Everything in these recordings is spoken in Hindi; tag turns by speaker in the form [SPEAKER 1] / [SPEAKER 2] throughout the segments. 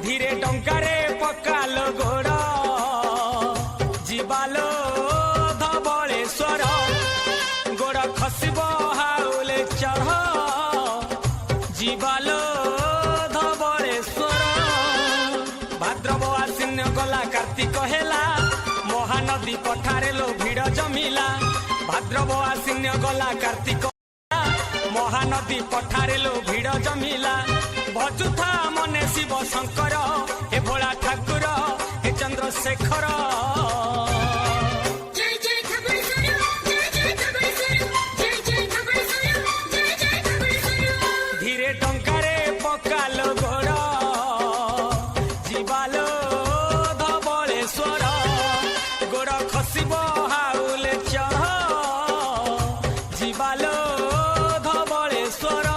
[SPEAKER 1] धीरे टंकारे पकालो गोड़ जीवालो धबलेश्वर गोड़ खसब हाउले चढ़ जीवालो धबलेश्वर भाद्रव आश्विन गला कार्तिक हेला महानदी पठारे लो भिड़ जमिला भाद्रव आश्विन गला कार्तिक महानदी पठारे लो भिड़ जमिला भजुथा मने शिव शंकर हे भोला ठाकुर हे चंद्रशेखर धीरे टंकारे पकालो गोड़ जीवालो धबलेश्वर गोड़ खसब हाउले चढ़ जीवालो धबलेश्वर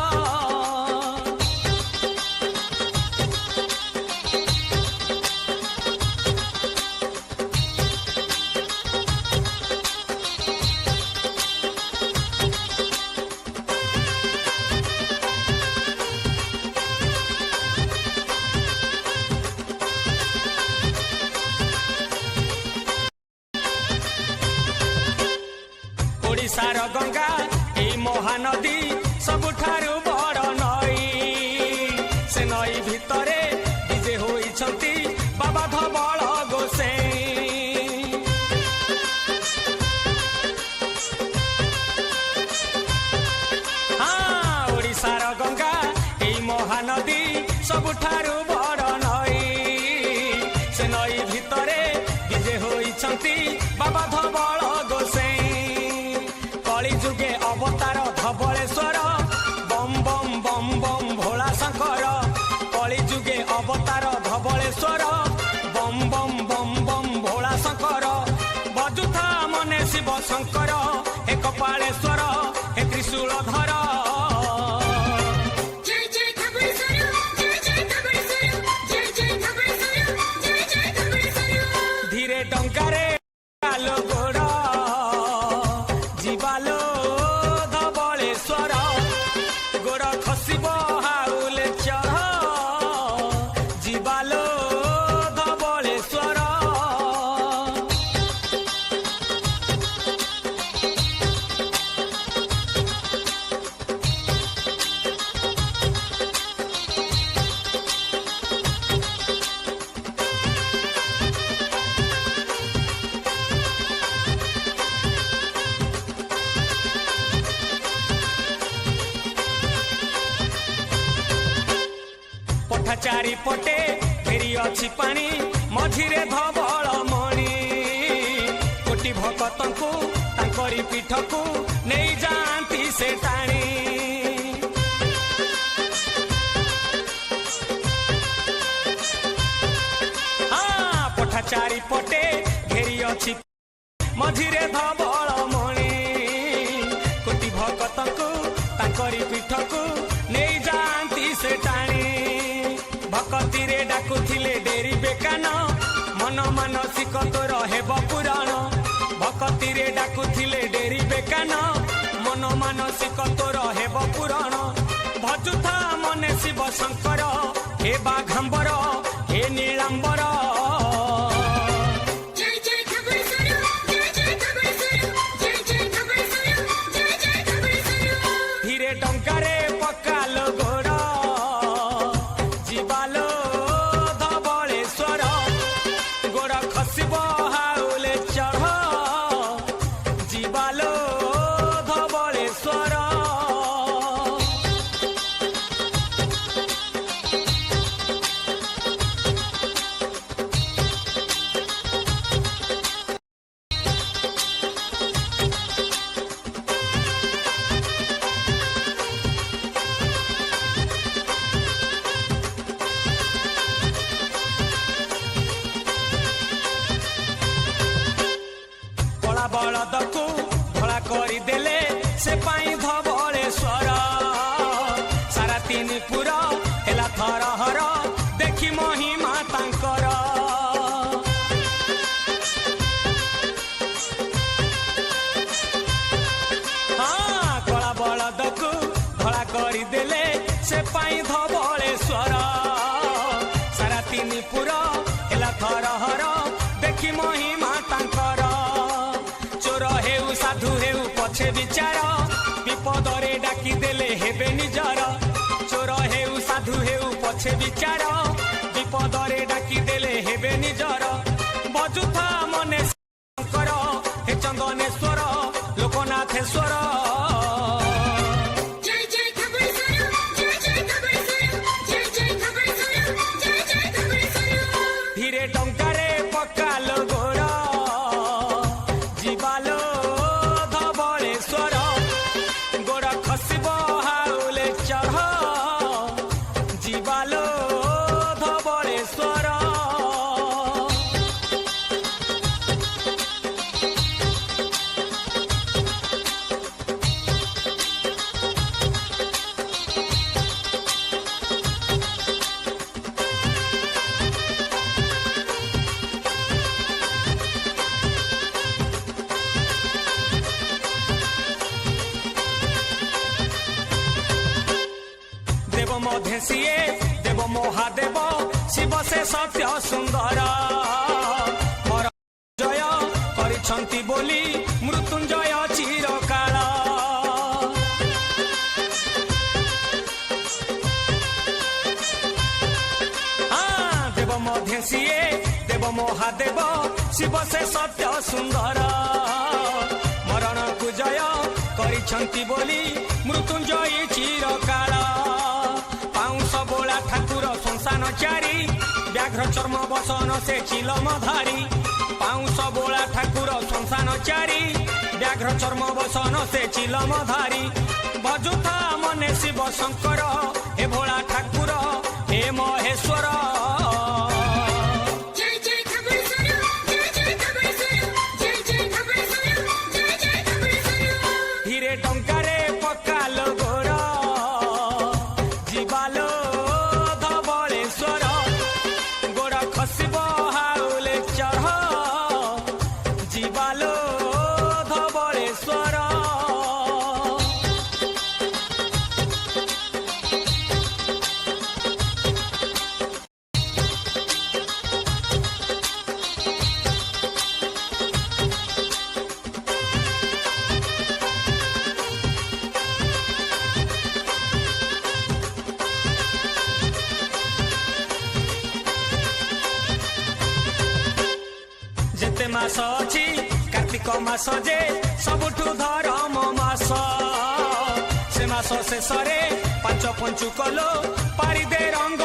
[SPEAKER 1] ओडिशार गंगा ए महानदी सबुठारु बड़ नई से नई भितरे विजे होइछंती बाबा धबल गोसेई हाँ ओडिशार गंगा ए महानदी सबुठारु बड़ नई से नई भितरे विजे होइछंती बाबा धबल गोसेई जुगे अवतार धबलेश्वर बम बम बम बम भोला शंकर कली जुगे अवतार धबलेश्वर बम बम बम बम भोला शंकर बजुथा मने शिव शंकर हे कपालेश्वर हे त्रिशूलधर धीरे टंकारे आलो गोड़ जीवालो धबलेश्वर गोड़ खसब हाउले चढ़ जीवालो धबलेश्वर चारि पटे फेरी अछि पानी मझिरे धबल मणि कोटि भक्तंकु तांकरी पीठकु नहीं जाती से टाणी हाँ पठा चारि पटे घेरी अछि मझिरे धबल मणि कोटि भक्तंकु तांकरी पीठकु नहीं जाती से टाणी भक्तिरे डाकुथिले डेरी बेकान मन मानसिक तोर हेब पुराण भक्तिरे डाकुथिले डेरी बेकान मन मानसिक तोर हेब पुराण भजुथा मने शिव शंकर हे बाघंबर हे नीलांबर धीरे टंकारे पकालो गोड़ जीवालो धबलेश्वर गोड़ खसब हाउले चढ़ जीवालो धबलेश्वर बलदकू भला करदेले से पाई धबलेश्वर सारा तीन पुर हेला थरहर देखी महिमा तांकर हाँ कला बलदकू भला करदेले से पाई धबलेश्वर सारा तीन महिमा तांकर चोर हेउ साधु हेउ पछे विचार विपदरे डाकी देले हेबे निजर चोर हेउ साधु हेउ पछे विचार विपदरे डाकी देले हेबे निजर बजुथा मने शंकर हे चंदनेश्वर लोकनाथेश्वर धीरे टंकारे पकालो गोर जीवालो धबलेश्वर गोड़ खसब हाउले चढ़ जीवालो धबलेश्वर देव मधे सीए देव महादेव शिव से सत्य सुंदर मोर जय करिछंती बोली मृत्युंजय चिरकाल देव मधे सीए देव महादेव शिव से सत्य सुंदर मरण को जय करिछंती बोली मृत्युंजय चिरकाल पाउंस बोला ठाकुर संसान चारी व्याघ्र चर्म बसन से चिलम धारी पाउंस बोला ठाकुर संसान चारी व्याघ्र चर्म बसन से चिलम धारी भजुथा मने शिव शंकर हे भोला ठाकुर हे महेश्वर धीरे टंकारे पकालो गोर जीवालो धबलेश्वर गोड़ खसब हाउले चढ़ जीवालो धबलेश्वर जेते मास अछि कार्तिक मास जे सबुठु धर्म मास से मास शेषे 5 पंचुकलो पारी दे रंग